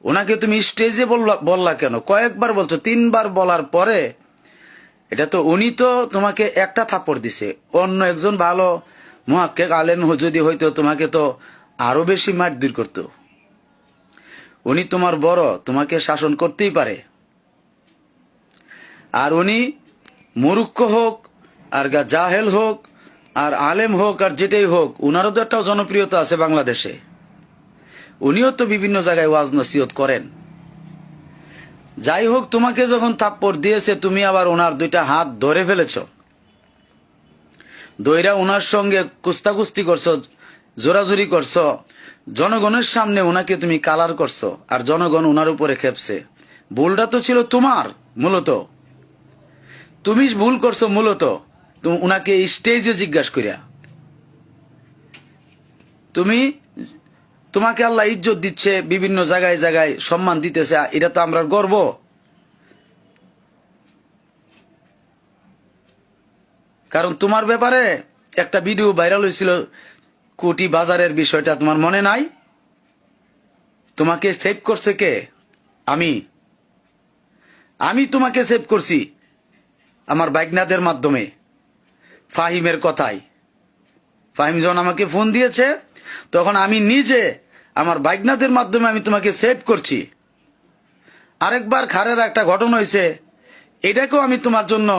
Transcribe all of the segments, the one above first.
ওনাকে তুমি স্টেজে বললা কেন? কয়েকবার বলছো, 3বার বলার পরে এটা তো উনি তো তোমাকে একটা থাপ্পড় দিছে। অন্য একজন ভালো মুহাক্কিক আলেম যদি হইতো তোমাকে তো আরো বেশি মারধর করতো। উনি তোমার বড়, তোমাকে শাসন করতেই পারে। আর উনি মূর্খ হোক আর জাহেল হোক আর আলেম হোক আর যেটাই হোক, উনারও তো একটা জনপ্রিয়তা আছে বাংলাদেশে। উনিও তো বিভিন্ন জায়গায় ওয়াজ নসিহত করেন। যাই হোক, তোমাকে যখন থাপ্পড় দিয়েছে তুমি আবার ওনার 2টা হাত ধরে ফেলেছ, দইরা ওনার সঙ্গে কুস্তাকুস্তি করছো, জোরাজুরি করছো, জনগণের সামনে ওনাকে তুমি কালার করছো, আর জনগণ ওনার উপরে খেপছে। ভুলটা তো ছিল তোমার, মূলত তুমি ভুল করছো। মূলত তুমি ওনাকে স্টেজে জিজ্ঞাসা করিয়া, তোমাকে আল্লাহ ইজ্জত দিচ্ছে, বিভিন্ন জায়গায় জায়গায় সম্মান দিতেছে, এটা তো আমরা গর্ব। কারণ তোমার ব্যাপারে একটা ভিডিও ভাইরাল হয়েছিল, কোটি বাজারের বিষয়টা তোমার মনে নাই? তোমাকে সেভ করছে কে? আমি তোমাকে সেভ করছি আমার বাইকনাদের মাধ্যমে, ফাহিমের কথায়। ফাহিম যখন আমাকে ফোন দিয়েছে তখন আমি নিজে আমার বাইকনাদের মাধ্যমে আমি তোমাকে সেভ করছি। আরেকবার খারের একটা ঘটনা হয়েছে, এটাকেও আমি তোমার জন্য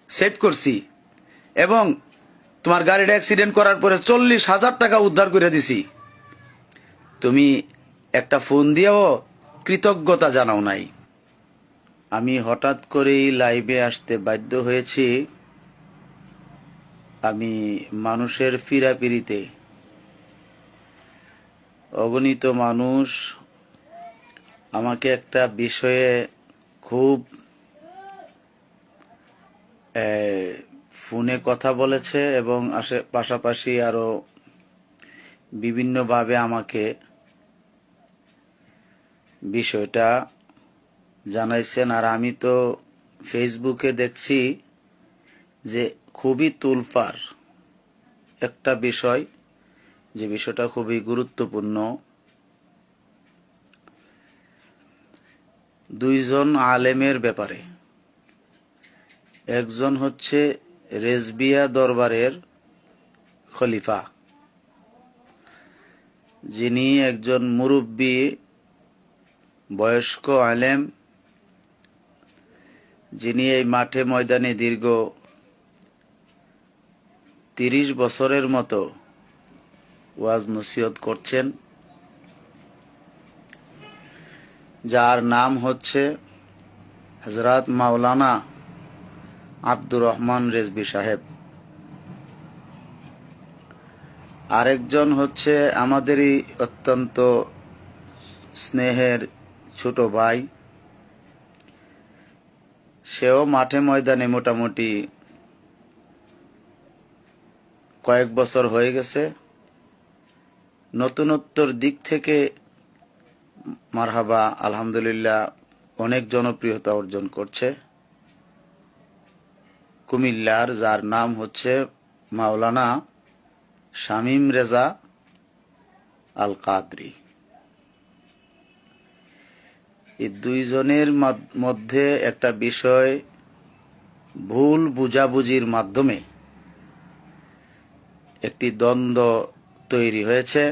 সেভ করছি, এবং তোমার গাড়িটা অ্যাক্সিডেন্ট করার পরে 40,000 টাকা উদ্ধার করে দিছি। তুমি একটা ফোন দিয়েও কৃতজ্ঞতা জানাও নাই। আমি হঠাৎ করেই লাইভে আসতে বাধ্য হয়েছি। আমি মানুষের ফিরাপিরিতে, অগণিত মানুষ আমাকে একটা বিষয়ে খুব ফোনে কথা বলেছে, এবং পাশাপাশি আরো বিভিন্নভাবে আমাকে বিষয়টা জানাইছেন। আর আমি তো ফেসবুকে দেখছি যে খুবই তুলপার একটা বিষয়, যে বিষয়টা খুবই গুরুত্বপূর্ণ। 2জন আলেমের ব্যাপারে। একজন হচ্ছে রেজবিয়া দরবারের খলিফা, যিনি একজন মুরব্বী বয়স্ক আলেম, যিনি এই মাঠে ময়দানে দীর্ঘ 30 বছরের মতো ওয়াজ নসিহত করছেন, যার নাম হচ্ছে হযরত মাওলানা আব্দুর রহমান রেজভী সাহেব। আরেকজন হচ্ছে আমাদেরই অত্যন্ত স্নেহের ছোট ভাই, সেও মাঠে ময়দানে মোটামুটি কয়েক বছর হয়ে গেছে। নতুনত্বর দিক থেকে মারহাবা, আলহামদুলিল্লাহ, অনেক জনপ্রিয়তা অর্জন করছে। কুমিল্লার, যার নাম হচ্ছে মাওলানা শামীম রেজা আল কাদরি। এই 2জনের মধ্যে একটা বিষয় ভুল বুঝাবুঝির মাধ্যমে একটি দ্বন্দ্ব তৈরি হয়েছে।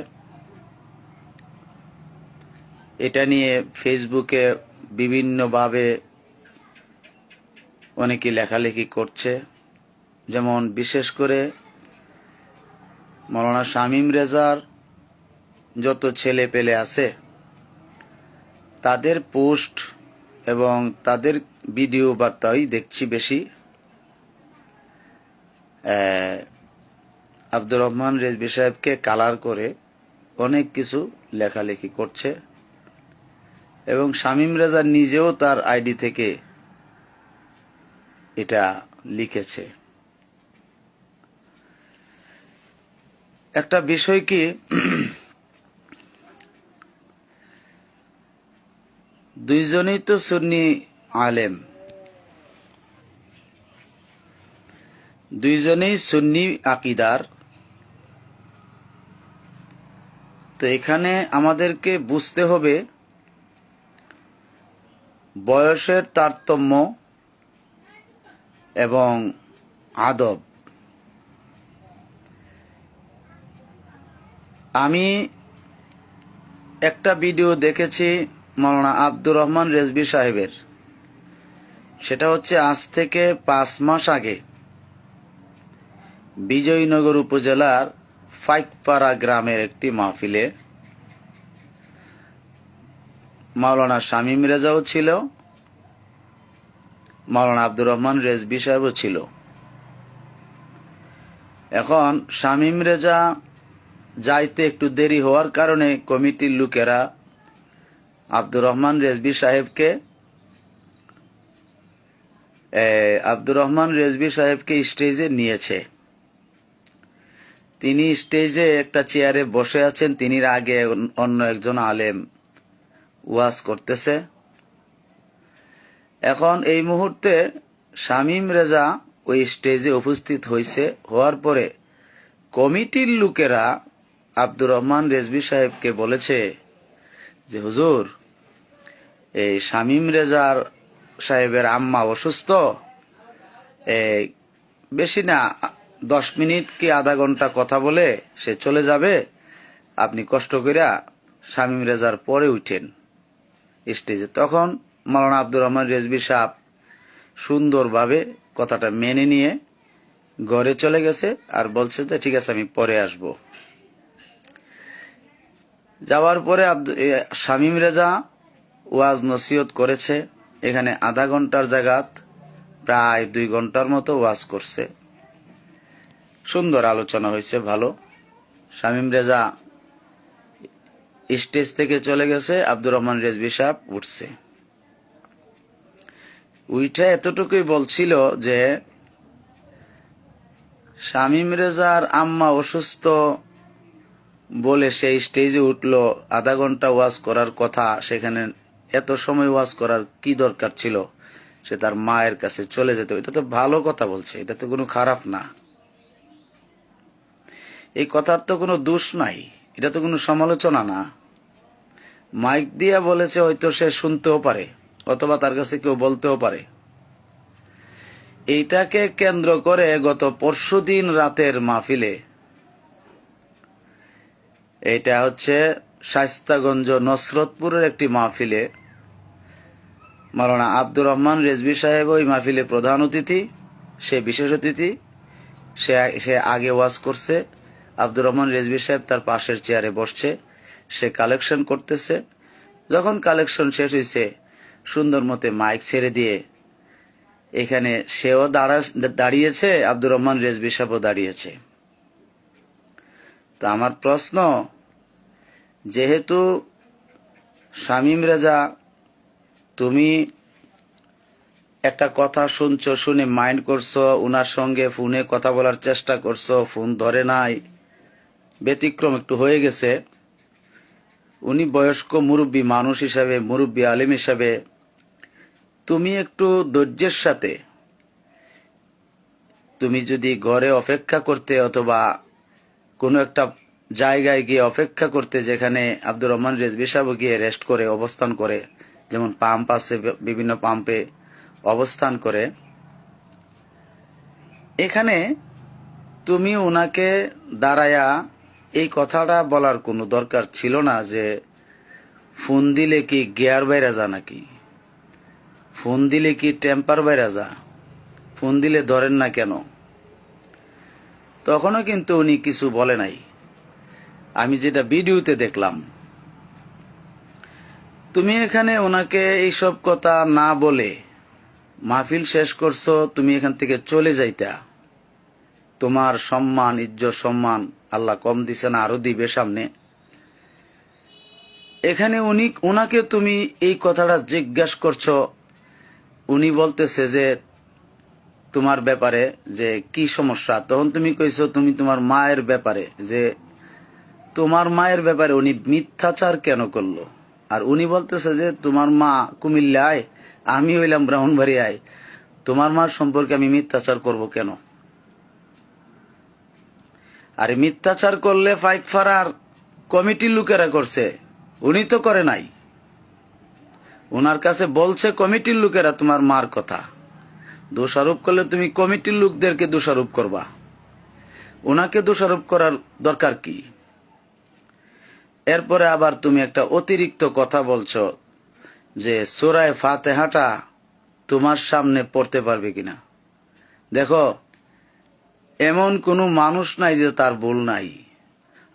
এটা নিয়ে ফেসবুকে বিভিন্নভাবে অনেকে লেখালেখি করছে। যেমন বিশেষ করে মাওলানা শামীম রেজার যত ছেলে পেলে আছে তাদের পোস্ট এবং তাদের ভিডিও বার্তাই দেখছি বেশি। আব্দুর রহমান রেজভী সাহেবকে কালার করে অনেক কিছু লেখালেখি করছে, এবং শামীম রেজা নিজেও তার আইডি থেকে এটা লিখেছে। একটা বিষয় কি, 2জনই তো সুন্নি আলেম, 2জনেই সুন্নি আকীদার। তো এখানে আমাদেরকে বুঝতে হবে বয়সের তারতম্য এবং আদব। আমি একটা ভিডিও দেখেছি মাওলানা আব্দুর রহমান রেজভী সাহেবের, সেটা হচ্ছে আজ থেকে 5 মাস আগে বিজয়নগর উপজেলার ফাইকপাড়া গ্রামের একটি মাহফিলে মাওলানা শামীম রেজাও ছিল, মাওলানা আব্দুর রহমান রেজভী সাহেবও ছিল। এখন শামীম রেজা যাইতে একটু দেরি হওয়ার কারণে কমিটির লোকেরা আব্দুর রহমান রেজভী সাহেবকে স্টেজে নিয়েছে। তিনি স্টেজে একটা চেয়ারে বসে আছেন, তিনি আগে অন্য একজন আলেম ওয়াজ করতেছে। এখন এই মুহূর্তে শামীম রেজা ওই স্টেজে উপস্থিত হওয়ার পরে কমিটির লোকেরা আব্দুর রহমান রেজভী সাহেবকে বলেছে যে হুজুর, এই শামীম রেজার সাহেবের আম্মা অসুস্থ, বেশি না 10 মিনিট কি আধা ঘন্টা কথা বলে সে চলে যাবে, আপনি কষ্ট কইরা শামীম রেজার পরে উঠেন স্টেজে। তখন মাওলানা আব্দুর রহমান রেজভী সাহেব সুন্দরভাবে কথাটা মেনে নিয়ে ঘরে চলে গেছে আর বলছে যে ঠিক আছে আমি পরে আসব। যাওয়ার পরে শামীম রেজা ওয়াজ নসিহত করেছে, এখানে আধা ঘন্টার জায়গাত প্রায় 2 ঘন্টার মতো ওয়াজ করছে। সুন্দর আলোচনা হয়েছে, ভালো। শামীম রেজা স্টেজ থেকে চলে গেছে, আব্দুর রহমান রেজভী সাহেব উঠছে। উইঠা এতটুকুই বলছিল যে শামীম রেজার আম্মা অসুস্থ বলে সেই স্টেজে উঠলো, আধা ঘন্টা ওয়াজ করার কথা, সেখানে এত সময় ওয়াজ করার কি দরকার ছিল, সে তার মায়ের কাছে চলে যেত। এটা তো ভালো কথা বলছে, এটা তো কোনো খারাপ না, এই কথার তো কোনো দোষ নাই, এটা তো কোনো সমালোচনা না। মাইক দিয়া বলেছে, হয়তো সে শুনতেও পারে অথবা তার কাছে কেউ বলতেও পারে। এইটাকে কেন্দ্র করে গত পরশুদিন রাতের মাহফিলে, এটা হচ্ছে শায়েস্তাগঞ্জ নসরতপুরের একটি মাহফিলে, মাওলানা আব্দুর রহমান রেজভী সাহেব ওই মাহফিলে প্রধান অতিথি, সে বিশেষ অতিথি, সে আগে ওয়াজ করছে। আব্দুর রহমান রেজভী সাহেব তার পাশের চেয়ারে বসছে, সে কালেকশন করতেছে। যখন কালেকশন শেষ হয়েছে, সুন্দর মতে মাইক ছেড়ে দিয়ে এখানে সেও দাঁড়িয়েছে, আব্দুর রহমান রেজভী সাহেবও দাঁড়িয়েছে। তো আমার প্রশ্ন, যেহেতু শামীম রেজা তুমি একটা কথা শুনছো, শুনে মাইন্ড করছো, উনার সঙ্গে ফোনে কথা বলার চেষ্টা করছো, ফোন ধরে নাই, ব্যতিক্রম একটু হয়ে গেছে। উনি বয়স্ক মুরব্বী মানুষ হিসাবে, মুরব্বী আলেম হিসাবে তুমি একটু ধৈর্যের সাথে, তুমি যদি ঘরে অপেক্ষা করতে অথবা কোনো একটা জায়গায় গিয়ে অপেক্ষা করতে, যেখানে আব্দুর রহমান রেজভী সাহেব গিয়ে রেস্ট করে অবস্থান করে, যেমন পাম্প আছে, বিভিন্ন পাম্পে অবস্থান করে, এখানে তুমি ওনাকে দাঁড়ায়া এই কথাটা বলার কোনো দরকার ছিল না যে ফোন দিলে কি গিয়ার বাইরে যা, নাকি ফোন দিলে কি টেম্পার বাইরে যা, ফোন দিলে ধরেন না কেন। তখনও কিন্তু উনি কিছু বলে নাই, আমি যেটা ভিডিওতে দেখলাম। তুমি এখানে ওনাকে এইসব কথা না বলে মাহফিল শেষ করছো, তুমি এখান থেকে চলে যাইতা, তোমার সম্মান, ইজ্জত, সম্মান আল্লাহ কম দিছে না, আরো দিবে সামনে। এখানে উনাকে তুমি এই কথাটা জিজ্ঞাসা করছো, উনি বলতেছে যে তোমার ব্যাপারে যে কি সমস্যা, তখন তুমি কইছো তুমি তোমার মায়ের ব্যাপারে, যে তোমার মায়ের ব্যাপারে উনি মিথ্যাচার কেন করলো। আর উনি বলতেছে যে তোমার মা কুমিল্লায়, আমি হইলাম ব্রাহ্মণবাড়িয়ায়, তোমার মার সম্পর্কে আমি মিথ্যাচার করব কেন। আর মিথ্যাচার করলে ফাইকপাড়ার কমিটির লোকেরা করছে, উনি তো করে নাই। ওনার কাছে বলছে কমিটির লোকেরা তোমার মার কথা। দোষারোপ করলে তুমি কমিটির লোকদেরকে দোষারোপ করবা, ওনাকে দোষারোপ করার দরকার কি? এরপরে আবার তুমি একটা অতিরিক্ত কথা বলছো যে সূরা ফাতিহাটা তোমার সামনে পড়তে পারবে কিনা। দেখো, এমন কোনো মানুষ নাই যে তার ভুল নাই।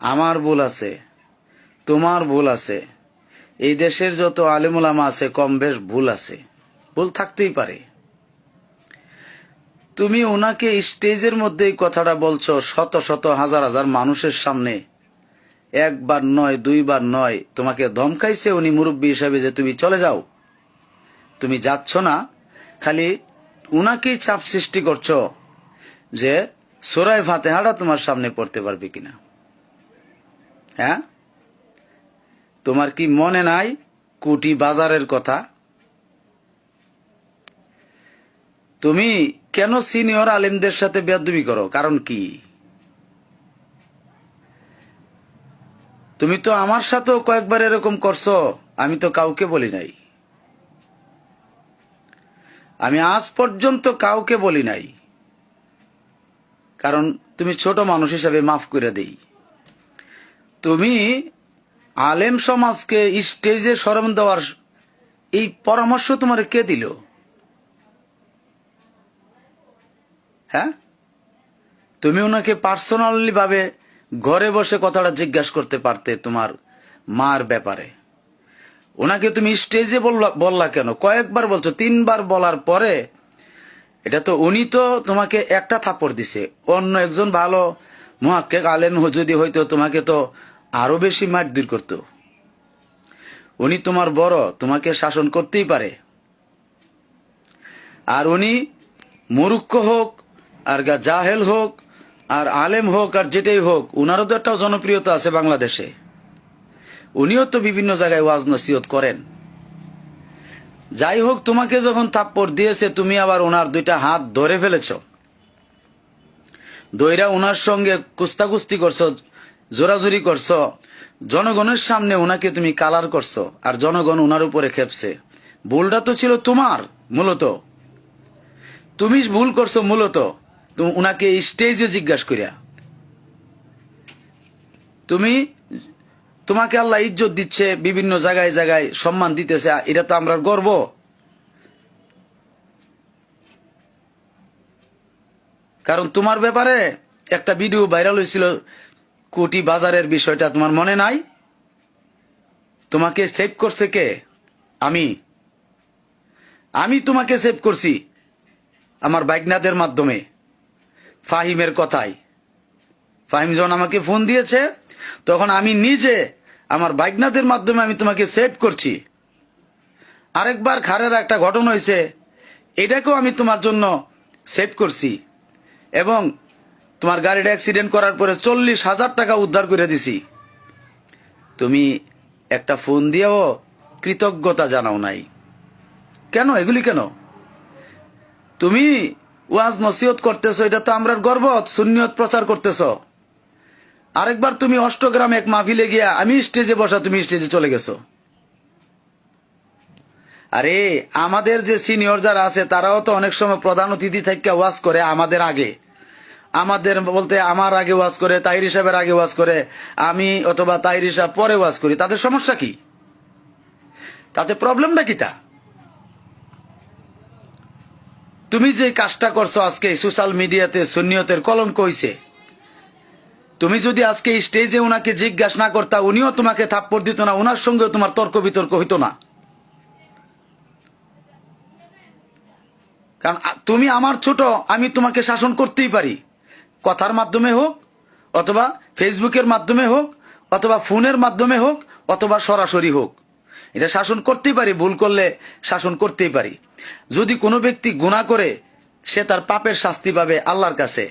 আমার ভুল আছে, তোমার ভুল আছে, এই দেশের যত আলেম ওলামা আছে কম বেশ ভুল আছে, ভুল থাকতেই পারে। তুমি ওনাকে স্টেজের মধ্যে এই কথাটা বলছো শত শত হাজার হাজার মানুষের সামনে, একবার নয় দুইবার নয়, তোমাকে ধমকাইছে উনি মুরব্বী হিসাবে যে তুমি চলে যাও। তুমি যাচ্ছ না, খালি উনাকেই চাপ সৃষ্টি করছো যে সূরা ফাতিহাটা তোমার সামনে পড়তে পারবে কিনা। হ্যাঁ, তোমার কি মনে নাই কোটি বাজারের কথা? তুমি কেন সিনিয়র আলেমদের সাথে বেয়াদবি করো? কারণ কি? তুমি তো আমার সাথেও কয়েকবার এরকম করছো, আমি তো কাউকে বলি নাই। আমি আজ পর্যন্ত কাউকে বলি নাই, কারণ তুমি ছোট মানুষ হিসাবে মাফ করে দেই। তুমি আলেম সমাজকে স্টেজে শরম দেওয়ার এই পরামর্শ তোমার কে দিল? হ্যাঁ, তুমি ওনাকে পার্সোনালি ভাবে ঘরে বসে কথাটা জিজ্ঞাসা করতে পারতে তোমার মার ব্যাপারে। ওনাকে তুমি স্টেজে বললা কেন? কয়েকবার বলছো, 3 বার বলার পরে এটা তো উনি তো তোমাকে একটা থাপ্পড় দিছে। অন্য একজন ভালো মুহাক্কিক আলেম যদি হইতো তোমাকে তো আরো বেশি মারধর করতো। উনি তোমার বড়, তোমাকে শাসন করতেই পারে। আর উনি মূর্খ হোক আর জাহেল হোক আর আলেম হোক আর যেটাই হোক, উনারও তো একটা জনপ্রিয়তা আছে বাংলাদেশে। উনিও তো বিভিন্ন জায়গায় ওয়াজ নসিহত করেন। যাই হোক, তোমাকে যখন থাপ্পড় দিয়েছে তুমি আবার ওনার 2টা হাত ধরে ফেলেছ, দইরা ওনার সঙ্গে কুস্তাকুস্তি করছো, জোরাজুরি করছো, জনগণের সামনে ওনাকে তুমি কালার করছো, আর জনগণ ওনার উপরে খেপছে। ভুলটা তো ছিল তোমার, মূলত তুমি ভুল করছো। মূলত তুমি ওনাকে স্টেজে জিজ্ঞাসা করিয়া, তোমাকে আল্লাহ ইজ্জত দিচ্ছে, বিভিন্ন জায়গায় জায়গায় সম্মান দিতেছে, এটা তো আমরা গর্ব। কারণ তোমার ব্যাপারে একটা ভিডিও ভাইরাল হয়েছিল, কোটি বাজারের বিষয়টা তোমার মনে নাই? তোমাকে সেভ করছে কে? আমি তোমাকে সেভ করছি আমার বাইকনাদের মাধ্যমে, ফাহিমের কথায়। ফাহিম যখন আমাকে ফোন দিয়েছে তখন আমি নিজে আমার বাইকনাদের মাধ্যমে আমি তোমাকে সেভ করছি। আরেকবার খারের একটা ঘটনা হয়েছে, এটাকেও আমি তোমার জন্য সেভ করছি, এবং তোমার গাড়িটা অ্যাক্সিডেন্ট করার পরে 40,000 টাকা উদ্ধার করে দিছি। তুমি একটা ফোন দিয়েও কৃতজ্ঞতা জানাও নাই কেন? এগুলি কেন? তুমি ওয়াজ নসিহত করতেছো, এটা তো আমরা গর্ব, সুন্নিয়ত প্রচার করতেছো। আরেকবার তুমি অষ্টগ্রামে এক মাহফিলে গিয়া আমি স্টেজে বসা, তুমি স্টেজে চলে গেছো। আরে আমাদের যে সিনিয়র যারা আছে তারাও তো অনেক সময় প্রধান অতিথি থেকে ওয়াজ করে আমাদের আগে, আমাদের বলতে আমার আগে ওয়াজ করে, তাহির সাহেবের আগে ওয়াজ করে, আমি অথবা তাহির সাহেব পরে ওয়াজ করি। তাদের সমস্যা কি? তাতে প্রবলেমটা কি? তা তুমি যে কাজটা করছো আজকে সোশ্যাল মিডিয়াতে সুন্নিয়তের কলঙ্ক হইছে। তুমি যদি আজকে স্টেজে উনাকে জিজ্ঞাসা না করতা, উনিও তোমাকে থাপ্পড় দিত না, উনার সঙ্গেও তোমার তর্ক বিতর্ক হইতো না। কারণ তুমি আমার ছোট, আমি তোমাকে শাসন করতেই পারি, কথার মাধ্যমে হোক অথবা ফেসবুকের মাধ্যমে হোক অথবা ফোনের মাধ্যমে হোক অথবা সরাসরি হোক, এটা শাসন করতেই পারি। ভুল করলে শাসন করতেই পারি। যদি কোনো ব্যক্তি গুনাহ করে সে তার পাপের শাস্তি পাবে আল্লাহর কাছে।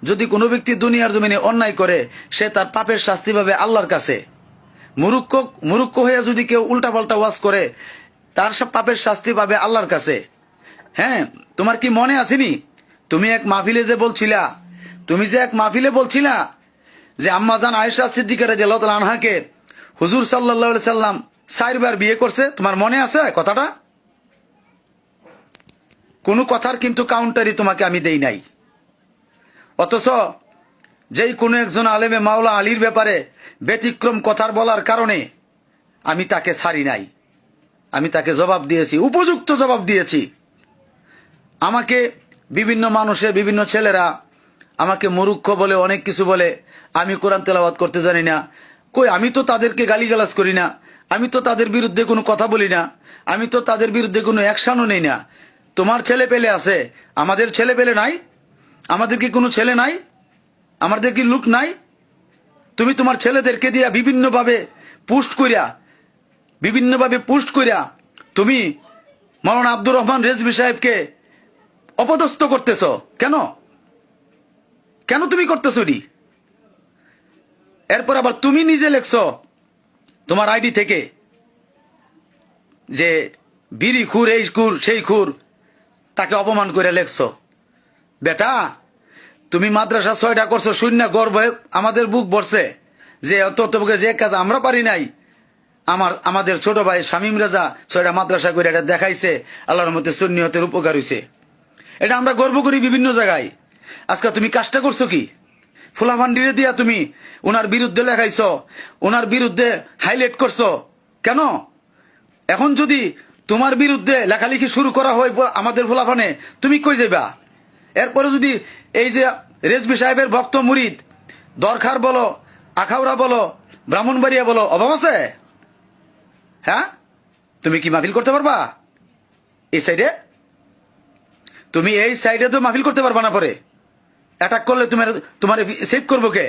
যদি কোনো ব্যক্তি দুনিয়ার জমিনে অন্যায় করে সে তার পাপের শাস্তি পাবে আল্লাহর কাছে। মুরুক্ষ হয়ে যদি কেউ উল্টাপাল্টা ওয়াজ করে তার সব পাপের শাস্তি পাবে আল্লাহর কাছে। হ্যাঁ, তোমার কি মনে আসেনি তুমি এক মাহফিলে যে বলছিলা, যে আম্মাজান আয়েশা সিদ্দিকা রাদিয়াল্লাহু তাআলা আনহাকে হুজুর সাল্লাল্লাহু আলাইহি সাল্লাম 4 বার বিয়ে করছে? তোমার মনে আছে কথাটা? কোনো কথার কিন্তু কাউন্টারই তোমাকে আমি দেই নাই। অথচ যেই কোনো একজন আলেমে মাওলা আলীর ব্যাপারে ব্যতিক্রম কথার বলার কারণে আমি তাকে ছাড়ি নাই, আমি তাকে জবাব দিয়েছি, উপযুক্ত জবাব দিয়েছি। আমাকে বিভিন্ন মানুষের বিভিন্ন ছেলেরা আমাকে মূর্খ বলে, অনেক কিছু বলে, আমি কোরআন তেলাওয়াত করতে জানি না। কই, আমি তো তাদেরকে গালিগালাজ করি না, আমি তো তাদের বিরুদ্ধে কোনো কথা বলি না, আমি তো তাদের বিরুদ্ধে কোনো অ্যাকশনও নেই না। তোমার ছেলে পেলে আছে, আমাদের ছেলে পেলে নাই? আমাদের কি কোনো ছেলে নাই? আমাদের কি লোক নাই? তুমি তোমার ছেলেদেরকে দিয়া বিভিন্নভাবে পোস্ট করিয়া তুমি মাওলানা আব্দুর রহমান রেজভী সাহেবকে অপদস্থ করতেছ। কেন কেন তুমি করতেছো? এরপর আবার তুমি নিজে লেখছ তোমার আইডি থেকে যে বিড়ি খুর, এই খুর, সেই খুর, তাকে অপমান করে লেখছ। বেটা, তুমি মাদ্রাসা 6টা করছো, শূন্য গর্বে আমাদের বুক ভরছে যে তোকে যে কাজ আমরা পারি নাই, আমাদের ছোট ভাই শামীম রেজা 6টা মাদ্রাসা করে এটা দেখাইছে, আল্লাহর মধ্যে সুন্নিয়তের উপকার হইছে। এটা আমরা গর্ব করি বিভিন্ন জায়গায়। আজকে তুমি কাজটা করছো কি? ফুলাফান্ডিরে দিয়া তুমি ওনার বিরুদ্ধে লেখাইছ, ওনার বিরুদ্ধে হাইলাইট করছো। কেন? এখন যদি তোমার বিরুদ্ধে লেখালেখি শুরু করা হয় আমাদের ফুলাফানে, তুমি কই যাইবা? এরপরে যদি এই যে রেজভী সাহেবের ভক্ত মুরিদ দরখার বলো, আখাউড়া বলো, ব্রাহ্মণবাড়িয়া বলো, অভাব আছে? হ্যাঁ, তুমি কি মাহফিল করতে পারবা এই সাইডে? তুমি এই সাইডে তো মাহফিল করতে পারবা না। পরে অ্যাটাক করলে তোমার সেভ করবো কে?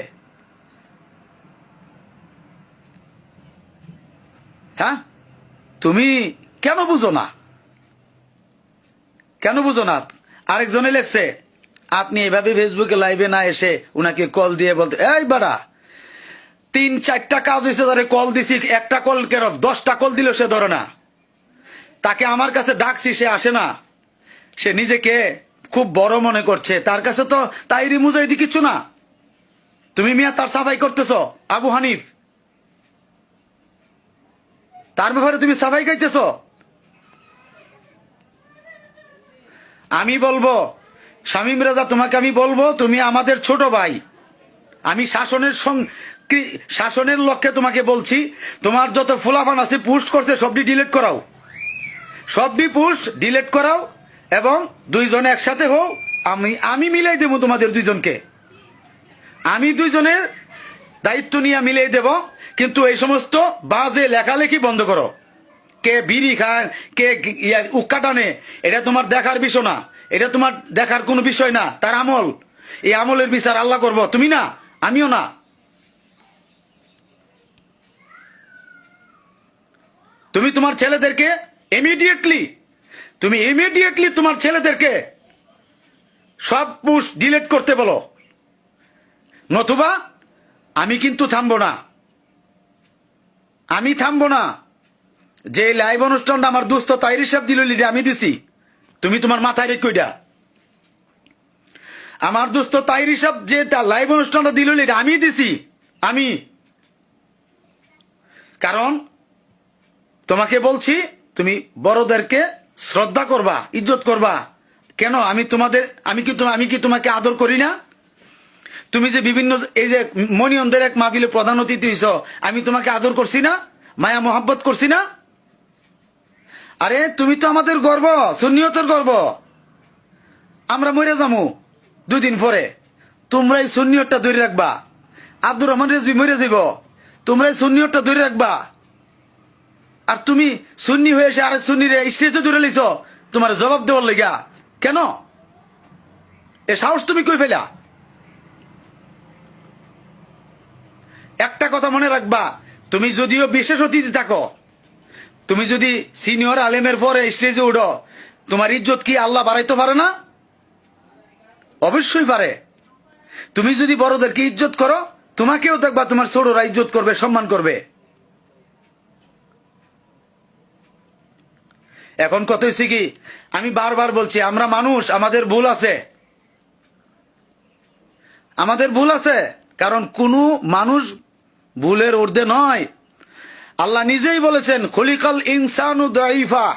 হ্যাঁ, তুমি কেন বুঝো না? কেন বুঝো না? আরেকজনে লেখছে আপনি এভাবে ফেসবুকে লাইভে না এসে উনাকে কল দিয়ে বলতে, এই বাড়া 3-4টা কাজ হয়েছে, তারে কল দিছি, একটা কল কেন 10টা কল দিল সে ধরে না। তাকে আমার কাছে ডাকছি, সে আসে না। সে নিজেকে খুব বড় মনে করছে, তার কাছে তো তাইরি মুজাহিদি কিছু না। তুমি মিয়া তার সাফাই করতেছ। আবু হানিফ, তার ব্যাপারে তুমি সাফাই গাইতেছ। আমি বলবো শামীম রেজা, তোমাকে আমি বলবো, তুমি আমাদের ছোট ভাই। আমি শাসনের লক্ষ্যে তোমাকে বলছি, তোমার যত ফুলাফান আছে পোস্ট করছে সবটি ডিলিট করাও, সবটি পোস্ট ডিলিট করাও, এবং দুইজনে একসাথে হও। আমি মিলাই দেবো তোমাদের দুইজনকে, আমি দুইজনের দায়িত্ব নিয়ে মিলাই দেব। কিন্তু এই সমস্ত বাজে লেখালেখি বন্ধ করো। কে বিড়ি খায়, কে উক্কা টানে, এটা তোমার দেখার বিষয় না, এটা তোমার দেখার কোনো বিষয় না। তার আমল, এই আমলের বিচার আল্লাহ করব, তুমি না, আমিও না। তুমি তোমার ছেলেদেরকে ইমিডিয়েটলি তোমার ছেলেদেরকে সব পোস্ট ডিলিট করতে বলো, নতুবা আমি কিন্তু থামবো না। আমি থামবো না। যে লাইভ অনুষ্ঠানটা আমার দোস্ত তাইরি সাহেব দিল, আমি দিছি, তুমি তোমার মাথায় রেখে ওইটা। আমার দোস্ত তাইরি সাহেব যে লাইভ অনুষ্ঠানটা দিল আমি দিছি, আমি। কারণ তোমাকে বলছি, তুমি বড়দেরকে শ্রদ্ধা করবা, ইজ্জত করবা। কেন? আমি কি তোমাকে আদর করি না? তুমি যে বিভিন্ন এই যে মনিয়নদের এক মাহফিলে প্রধান অতিথি হইছ, আমি তোমাকে আদর করছি না? মায়া মোহাব্বত করছি না? আরে তুমি তো আমাদের গর্ব, সুন্নিয়তের গর্ব। আমরা মরে যাবো 2 দিন পরে, তোমরা এই সুন্নিয়তটা ধরে রাখবা। আব্দুর রহমান রেজভী মরে যাইব, তোমরা এই সুন্নিয়তটা ধরে রাখবা। আর তুমি সুন্নি হয়ে এসে আর সুন্নিরে স্টেজে ধরে লিছ তোমার জবাব দেওয়ার লেগা। কেন? এ সাহস তুমি কই ফেলা? একটা কথা মনে রাখবা, তুমি যদিও বিশেষ অতিথি থাকো, তুমি যদি সিনিয়র আলেমের পরে স্টেজে উঠো, তোমার ইজ্জত কি আল্লাহ বাড়াইতে পারে না? অবশ্যই পারে। তুমি যদি বড়দেরকে ইজ্জত করো, তোমাকেও দেখবা তোমার ছোটরা ইজ্জত করবে, সম্মান করবে। এখন কত হয়েছে কি, আমি বারবার বলছি, আমরা মানুষ, আমাদের ভুল আছে, আমাদের ভুল আছে। কারণ কোন মানুষ ভুলের ঊর্ধ্বে নয়। আল্লাহ নিজেই বলেছেন, খলিকাল ইনসানু দাইফা,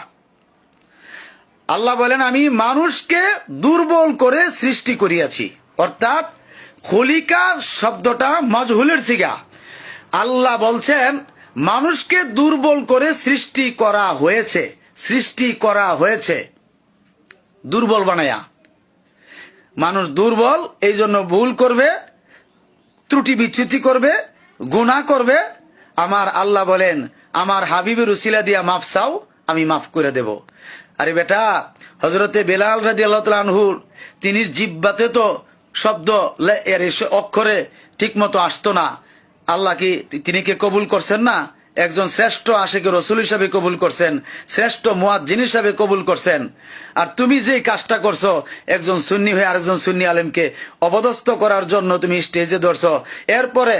আল্লাহ বলেন আমি মানুষকে দুর্বল করে সৃষ্টি করিয়াছি, অর্থাৎ খলিকা শব্দটা মাজহুলের সিগা। আল্লাহ বলছেন মানুষকে দুর্বল করে সৃষ্টি করা হয়েছে, সৃষ্টি করা হয়েছে দুর্বল বানায়া। মানুষ দুর্বল, এই জন্য ভুল করবে, ত্রুটি বিচ্যুতি করবে, গুনাহ করবে। আমার আল্লাহ বলেন আমার হাবিবের উসিলা দিয়া মাফ চাও, আমি মাফ করে দেব। আরে বেটা, হযরতে বেলাল রাদিয়াল্লাহু তাআলা আনহুর তিনি জিহ্বাতে তো শব্দ এর অক্ষরে ঠিক মতো আসতো না। আল্লাহ কি তিনি কে কবুল করছেন না? একজন শ্রেষ্ঠ আশিক রসুল হিসাবে কবুল করছেন, শ্রেষ্ঠ মুয়াজ্জিন হিসাবে কবুল করছেন। আর তুমি যে কাজটা করছো, একজন সুন্নি হয়ে আরেকজন সুন্নি আলেমকে অপদস্থ করার জন্য তুমি স্টেজে ধরছো। এরপরে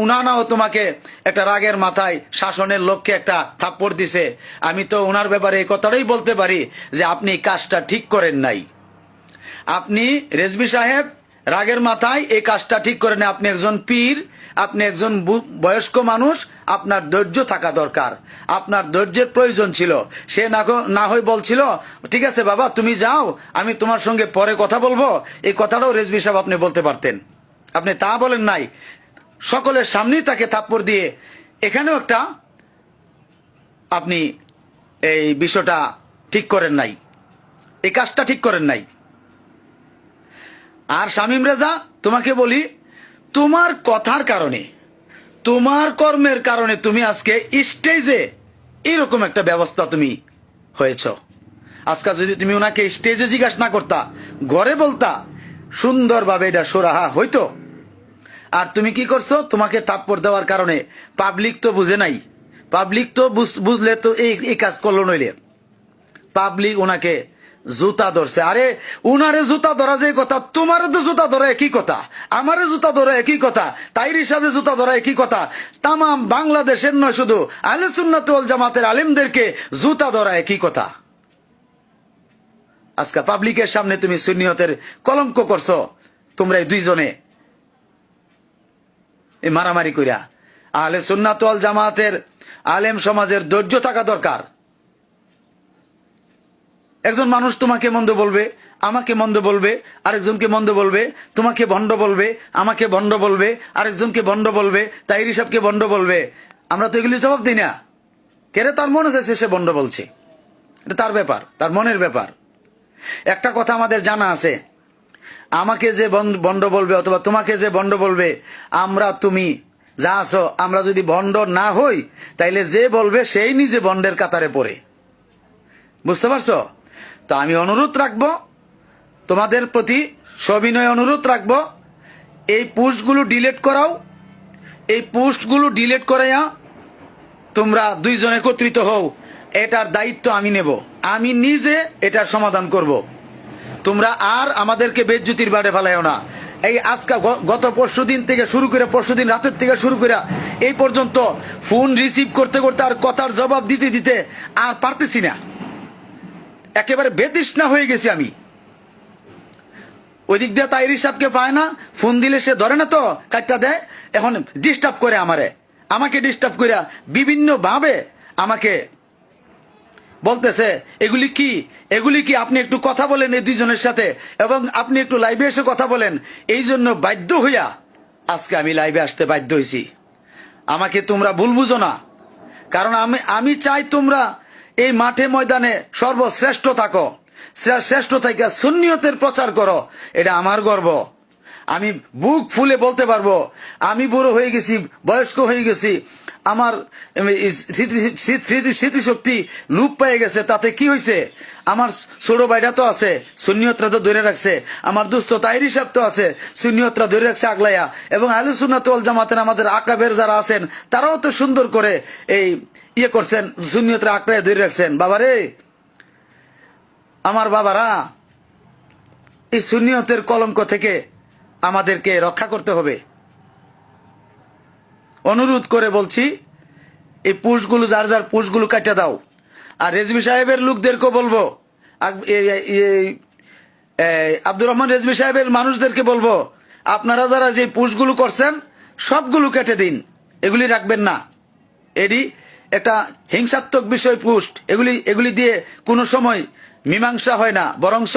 উনানাও তোমাকে একটা রাগের মাথায় শাসনের লক্ষ্যে একটা থাপ্পড় দিছে। আমি তো উনার ব্যাপারে এই কথাটাই বলতে পারি যে আপনি কাজটা ঠিক করেন নাই। আপনি রেজভী সাহেব রাগের মাথায় এই কাজটা ঠিক করেন। আপনি একজন পীর, আপনি একজন বয়স্ক মানুষ, আপনার ধৈর্য থাকা দরকার, আপনার ধৈর্যের প্রয়োজন ছিল। সে না হয় বলছিল ঠিক আছে বাবা তুমি যাও, আমি তোমার সঙ্গে পরে কথা বলবো, এই কথাটাও রেজভী সাহেব আপনি বলতে পারতেন। আপনি তা বলেন নাই, সকলের সামনেই তাকে থাপ্পড় দিয়ে এখানেও একটা আপনি এই বিষয়টা ঠিক করেন নাই, এই কাজটা ঠিক করেন নাই। আর শামীম রেজা, তোমাকে বলি তোমার কথার কারণে, তোমার কর্মের কারণে তুমি আজকে স্টেজে এরকম একটা ব্যবস্থা তুমি হয়েছ। আজকে যদি তুমি ওনাকে স্টেজে জিজ্ঞাসা না করতা, ঘরে বলতা, সুন্দরভাবে এটা সুরাহা হইতো। আর তুমি কি করছো? তোমাকে থাপ্পড় দেওয়ার কারণে পাবলিক তো বুঝে নাই, পাবলিক তো বুঝলে তো এই কাজ করলো নইলে। পাবলিক ওনাকে জুতা ধরছে। আরে উনারে জুতা ধরা যে কথা, তোমার তো জুতা ধরা একই কথা, আমারে জুতা ধরা একই কথা, তাইর হিসাবে জুতা ধরা একই কথা। তামাম বাংলাদেশের নয়, শুধু আহলে সুন্নাত ওয়াল জামাতের আলেমদেরকে জুতা ধরা একই কথা। আজকে পাবলিকের সামনে তুমি সুন্নিয়তের কলঙ্ক করছো, তোমরা এই দুইজনে এই মারামারি কইরা। আহলে সুন্নাত ওয়াল জামাতের আলেম সমাজের ধৈর্য থাকা দরকার। একজন মানুষ তোমাকে মন্দ বলবে, আমাকে মন্দ বলবে, আরেকজনকে মন্দ বলবে, তোমাকে ভণ্ড বলবে, আমাকে ভণ্ড বলবে, আরেকজনকে ভণ্ড বলবে, তাইরি সাহেবকে ভণ্ড বলবে। আমরা তো এগুলি জবাব দিই না। কেরে তার মনে হচ্ছে সে ভণ্ড বলছে, এটা তার ব্যাপার, তার মনের ব্যাপার। একটা কথা আমাদের জানা আছে, আমাকে যে ভণ্ড বলবে অথবা তোমাকে যে ভণ্ড বলবে, আমরা তুমি যা আছো, আমরা যদি ভণ্ড না হই তাইলে যে বলবে সেই নিজে ভণ্ডের কাতারে পড়ে। বুঝতে পারছো? তো আমি অনুরোধ রাখবো তোমাদের প্রতি, সবিনয় অনুরোধ রাখবো, এই পোস্টগুলো ডিলিট করাও। এই পোস্টগুলো ডিলিট করাইয়া তোমরা দুইজন একত্রিত হও, এটার দায়িত্ব আমি নেব, আমি নিজে এটার সমাধান করব। তোমরা আর আমাদেরকে বেজ্জতির বাড়ে ফেলাইও না। এই আজকে গত পরশুদিন থেকে শুরু করে, পরশুদিন রাতের থেকে শুরু করে এই পর্যন্ত ফোন রিসিভ করতে করতে আর কথার জবাব দিতে দিতে আর পারতেছি না, একেবারে বেতৃষ্ণা হয়ে গেছি আমি। ওই দিক দিয়ে তাইরি সাহেবকে পায় না, ফোন দিলে সে ধরে না, তো কাটটা দেয়। এখন ডিস্টার্ব করে আমাকে ডিস্টার্ব করে বিভিন্ন ভাবে আমাকে বলতেছে এগুলি কি আপনি একটু কথা বলেন এই দুইজনের সাথে, এবং আপনি একটু লাইভে এসে কথা বলেন। এই জন্য বাধ্য হইয়া আজকে আমি লাইভে আসতে বাধ্য হয়েছি। আমাকে তোমরা ভুল বুঝো না, কারণ আমি চাই তোমরা এই মাঠে ময়দানে সর্বশ্রেষ্ঠ থাকো, শ্রেষ্ঠ থেকে সুন্নিয়তের প্রচার করো। এটা আমার গর্ব। আমি বুক ফুলে বলতে পারবো, আমি বুড়ো হয়ে গেছি, বয়স্ক হয়ে গেছি, আমার স্মৃতিশক্তি লুপ পেয়ে গেছে, তাতে কি হয়েছে? আমার ছোট ভাইটা তো আছে, সুন্নিয়তরা তো ধরে রাখছে, আমার দোস্ত তাইরি সাহেব তো আছে, সুন্নিয়তরা ধরে রাখছে আগলাইয়া, এবং আহলে সুন্নাত ওয়াল জামাতের আমাদের আকাবের যারা আছেন তারাও তো সুন্দর করে এই করছেন, সুন্নিয়তরা আঁকড়ায় ধরে রাখছেন। বাবারে, আমার বাবারা, এই সুন্নিয়তের কলঙ্ক থেকে আমাদেরকে রক্ষা করতে হবে। অনুরোধ করে বলছি, এই পুষগুলো যার যার পুষগুলো কাটে দাও। আর রেজভী সাহেবের লোকদেরকে বলবো, আব্দুর রহমান রেজভী সাহেবের মানুষদেরকে বলবো, আপনারা যারা যে পুষগুলো করছেন সবগুলো কেটে দিন, এগুলি রাখবেন না। একটা হিংসাত্মক বিষয় পোস্ট, এগুলি দিয়ে কোনো সময় মীমাংসা হয় না, বরংশ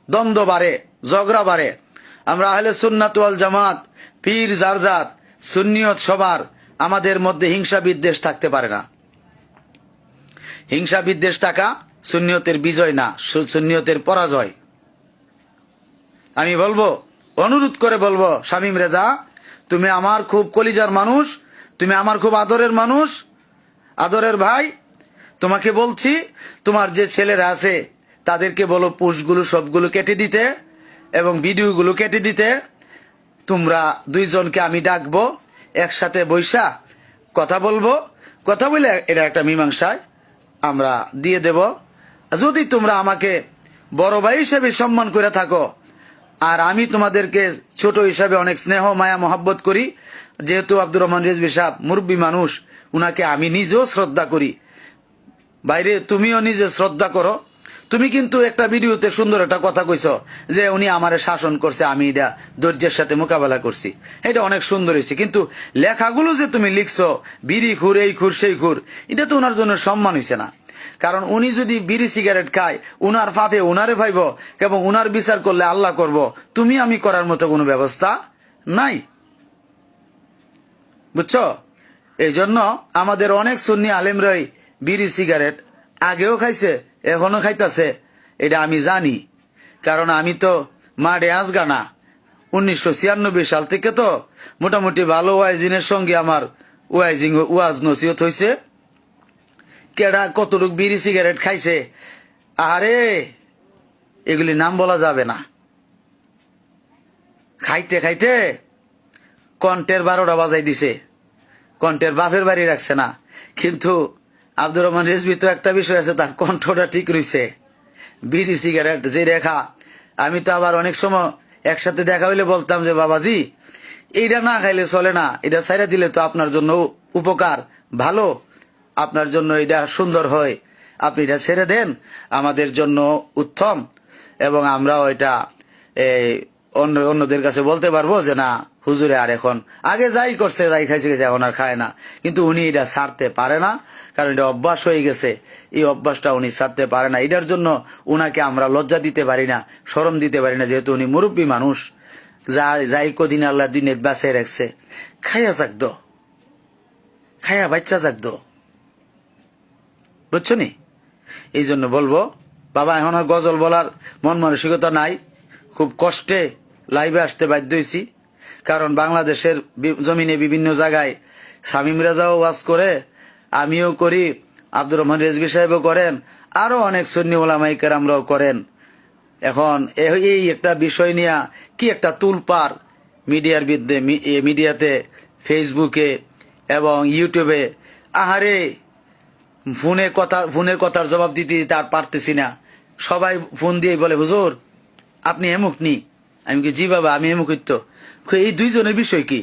দ্বন্দ্ব বাড়ে, ঝগড়া বাড়ে। আমরা আহলে সুন্নাত ওয়াল জামাত, পীর জারজাত, সুন্নিয়ত সবার, আমাদের মধ্যে হিংসা বিদ্বেষ থাকতে পারে না। হিংসা বিদ্বেষ থাকা সুন্নিয়তের বিজয় না, সুন্নিয়তের পরাজয়। আমি বলবো, অনুরোধ করে বলবো, শামীম রেজা, তুমি আমার খুব কলিজার মানুষ, তুমি আমার খুব আদরের মানুষ, আদরের ভাই। তোমাকে বলছি, তোমার যে ছেলেরা আছে তাদেরকে বলো পোস্টগুলো সবগুলো কেটে দিতে এবং ভিডিওগুলো কেটে দিতে। তোমরা দুইজনকে আমি ডাকবো, একসাথে বৈশা কথা বলবো, কথা বলে এটা একটা মীমাংসায় আমরা দিয়ে দেব। যদি তোমরা আমাকে বড় ভাই হিসেবে সম্মান করে থাকো, আর আমি তোমাদেরকে ছোট হিসাবে অনেক স্নেহ মায়া মহাব্বত করি, যেহেতু আব্দুর রহমান রিজভী সাহেব মুরব্বী মানুষ, উনাকে আমি নিজেও শ্রদ্ধা করি। বাইরে তুমিও নিজে শ্রদ্ধা করো। তুমি কিন্তু একটা ভিডিওতে সুন্দর একটা কথা কইছো যে উনি আমারে শাসন করছে, আমি এটা ধৈর্যের সাথে মোকাবেলা করছি, এটা অনেক সুন্দর হয়েছে। কিন্তু লেখাগুলো যে তুমি লিখছো, বিড়ি খুর, এই খুর, সেই খুর, এটা তো ওনার জন্য সম্মান হয়েছে না। কারণ উনি যদি বিড়ি সিগারেট খায়, উনার পাপে উনারে ভাইব এবং উনার বিচার করলে আল্লাহ করব, তুমি আমি করার মতো কোনো ব্যবস্থা নাই, বুঝছো? এই জন্য আমাদের অনেক সুন্নি আলেমরাই বিড়ি সিগারেট আগেও খাইছে, এখনো খাইতেছে, এটা আমি জানি। কারণ আমি তো মাঠে আসগা না। 1996 সাল থেকে তো মোটামুটি ভালো ওয়াইজিনের সঙ্গে আমার ওয়াজ নসিহত হয়েছে। কেডা কতটুক বিড়ি সিগারেট খাইছে, আরে এগুলি নাম বলা যাবে না। খাইতে খাইতে কণ্ঠের 12টা বাজাই দিছে, কণ্ঠের বাপের বাড়ি রাখছে না। কিন্তু আব্দুর রহমান রিজভী তো একটা বিষয় আছে, তার কণ্ঠটা ঠিক রয়েছে। বিড়ি সিগারেট যে রেখা, আমি তো আবার অনেক সময় একসাথে দেখা হইলে বলতাম যে বাবাজি এইটা না খাইলে চলে না, এটা ছাইরা দিলে তো আপনার জন্য উপকার, ভালো, আপনার জন্য এটা সুন্দর হয়, আপনি এটা ছেড়ে দেন, আমাদের জন্য উত্তম, এবং আমরাও এটা অন্যদের কাছে বলতে পারবো যে না হুজুরে আর এখন আগে যাই করছে, যাই খাইছে গেছে, এখন আর খায় না। কিন্তু উনি এটা ছাড়তে পারে না, কারণ এটা অভ্যাস হয়ে গেছে। এই অভ্যাসটা উনি ছাড়তে পারে না। এটার জন্য উনাকে আমরা লজ্জা দিতে পারি না, শরম দিতে পারি না, যেহেতু উনি মুরব্বী মানুষ। যাই কদিন আল্লাহ দিনে বাঁচিয়ে রাখছে, খাইয়া যাক, খাইয়া বাচ্চা যাক, বুঝছো নি? এই জন্য বলবো বাবা, এখন আর গজল বলার মন মানসিকতা নাই। খুব কষ্টে লাইভে আসতে বাধ্য হয়েছি, কারণ বাংলাদেশের জমিনে বিভিন্ন জায়গায় শামীম রেজাও ওয়াজ করে, আমিও করি, আব্দুর রহমান রিজভী সাহেবও করেন, আরো অনেক সুন্নি ওলামায়ে কেরামরাও করেন। এখন এই একটা বিষয় নিয়ে কি একটা তুলপার মিডিয়ার বিরুদ্ধে, মিডিয়াতে, ফেসবুকে এবং ইউটিউবে। আহারে ফোনের কথার জবাব দিতে দিতে আর পারতেছি না। সবাই ফোন দিয়ে বলে হুজুর আপনি এমুক নি, আমি কি জি বাবা আমি এমুক তো। এই দুইজনের বিষয় কি?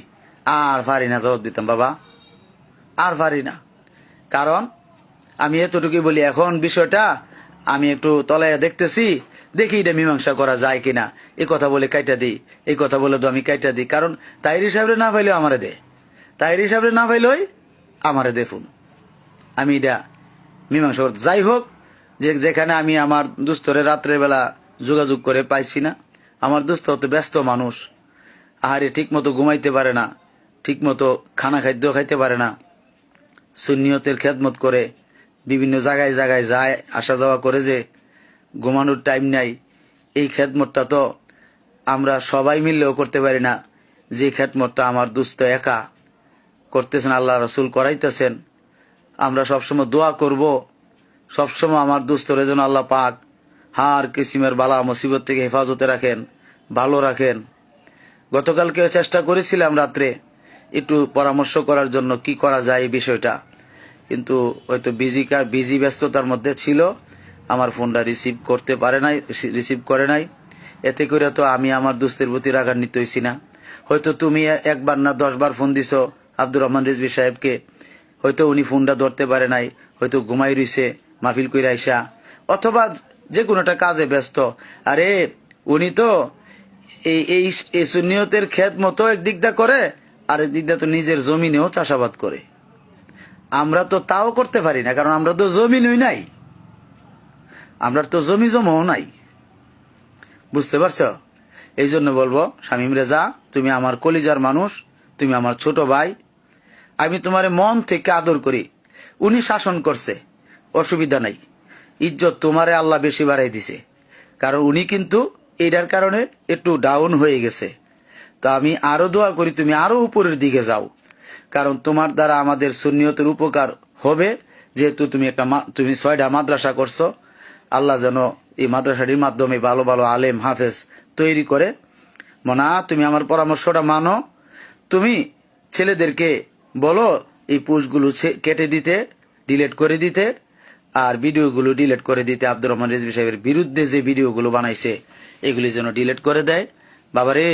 আর পারি না জবাব দিতাম বাবা, আর পারি না। কারণ আমি এতটুকুই বলি, এখন বিষয়টা আমি একটু তলায় দেখতেছি, দেখি এটা মীমাংসা করা যায় কিনা। এই কথা বলে কাইটা দিই, এই কথা বলে তো আমি কাইটা দিই। কারণ তাইর হিসাবে না পাইলেও আমারে দে, তাইর হিসাবে না পাইলেই আমারে দেখুন, আমি এটা মীমাংসা করতে। যাই হোক, যেখানে আমি আমার দুস্তরে রাত্রের বেলা যোগাযোগ করে পাইছি না, আমার দুস্থ হতে ব্যস্ত মানুষ, আহারে ঠিক মতো ঘুমাইতে পারে না, ঠিক মতো খানা খাদ্য খাইতে পারে না, সুন্নিয়তের খেদমত করে বিভিন্ন জায়গায় জায়গায় যায়, আসা যাওয়া করে, যে ঘুমানোর টাইম নাই। এই খেদমতটা তো আমরা সবাই মিললেও করতে পারি না, যে খেদমতটা আমার দুস্থ একা করতেছেন, আল্লাহ রসুল করাইতেছেন। আমরা সবসময় দোয়া করব, সবসময় আমার দুস্থরে যেন আল্লাহ পাক হার কিসিমের বালা মুসিবত থেকে হেফাজতে রাখেন, ভালো রাখেন। গতকালকে চেষ্টা করেছিলাম রাত্রে একটু পরামর্শ করার জন্য কি করা যায় এই বিষয়টা, কিন্তু হয়তো বিজি ব্যস্ততার মধ্যে ছিল, আমার ফোনটা রিসিভ করে নাই। এতে করে তো আমি আমার দুস্থের প্রতি রাগান্বিত হইছি না। হয়তো তুমি একবার না 10 বার ফোন দিছো আব্দুর রহমান রিজভী সাহেবকে, হয়তো উনি ফোনটা ধরতে পারে নাই, হয়তো ঘুমাই রইছে মাহফিল কইরা আইসা, অথবা যে কোনো একটা কাজে ব্যস্ত। আরে উনি তো এই সুন্নিয়তের খেত মতো একদিক দা করে, আর একদিক দা তো নিজের জমিনেও চাষাবাদ করে। আমরা তো তাও করতে পারি না, কারণ আমরা তো জমিনই নাই, আমরা তো জমি জমাও নাই। বুঝতে পারছো? এই জন্য বলবো শামীম রেজা, তুমি আমার কলিজার মানুষ, তুমি আমার ছোট ভাই, আমি তোমার মন থেকে আদর করি। উনি শাসন করছে, অসুবিধা নাই, ইজ্জত তোমারে আল্লাহ বেশি বাড়াই দিছে, কারণ উনি কিন্তু এটার কারণে একটু ডাউন হয়ে গেছে। তো আমি আরো দোয়া করি তুমি আরো উপরের দিকে যাও, কারণ তোমার দ্বারা আমাদের সুন্নিয়তের উপকার হবে। যেহেতু তুমি 6টা মাদ্রাসা করছো, আল্লাহ যেন এই মাদ্রাসাটির মাধ্যমে ভালো ভালো আলেম হাফেজ তৈরি করে। মনা, তুমি আমার পরামর্শটা মানো। তুমি ছেলেদেরকে বলো এই পোস্টগুলো কেটে দিতে, ডিলিট করে দিতে, আর ভিডিওগুলো ডিলিট করে দিতে। আব্দুর রহমান রিজভী সাহেবের বিরুদ্ধে যে ভিডিওগুলো বানাইছে এগুলি যেন ডিলিট করে দেয়। বাবারে,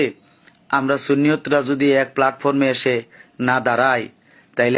আমরা সুন্নিয়তরা যদি এক প্ল্যাটফর্মে এসে না দাঁড়াই,